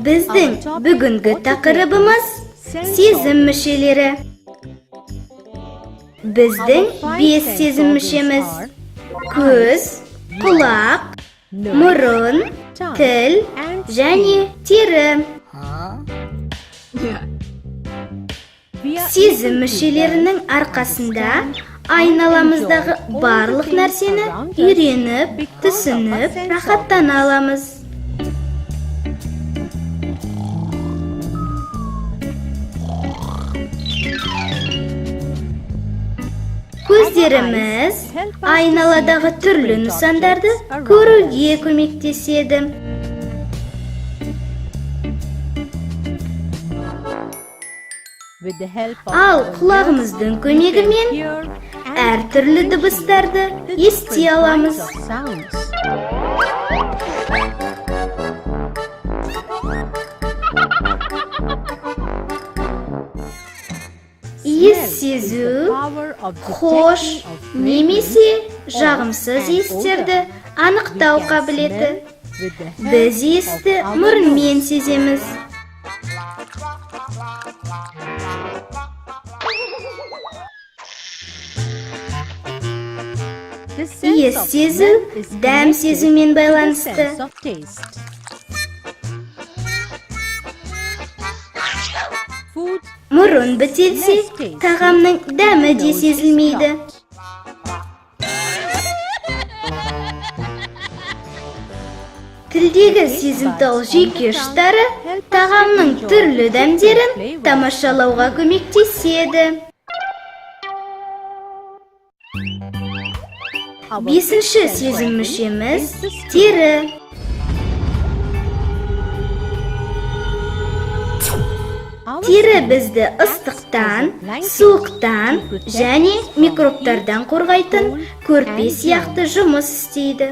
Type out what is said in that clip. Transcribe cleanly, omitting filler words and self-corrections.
Біздің бүгінгі тақырыбымыз сезім мүшелері. Біздің 5 сезім мүшеміз: көз, құлақ, мұрын, тіл және тері. Сезім мүшелерінің арқасында айналамыздағы барлық нәрсені үйреніп, түсініп, рахаттана аламыз. Көздеріміз айналадағы түрлі нысандарды көруге көмектеседі. Ал құлағымыздың көмегімен әртүрлі дыбыстарды ести аламыз. Иіс сезу, хош немесе жағымсыз иістерді анықтау қабілеті. Біз иісті мұрынмен сеземіз. Иіс сезу дәм сезумен байланысты. Мұрын бітелсе, тағамның дәмі де сезілмейді. Тілдегі сезімтал жүйке ұштары тағамның түрлі дәмдерін тамашалауға көмектеседі. 5-ші сезім мүшеміз тері. Тері бізді ыстықтан, суықтан және микробтардан қорғайтын көрпе сияқты жұмыс істейді.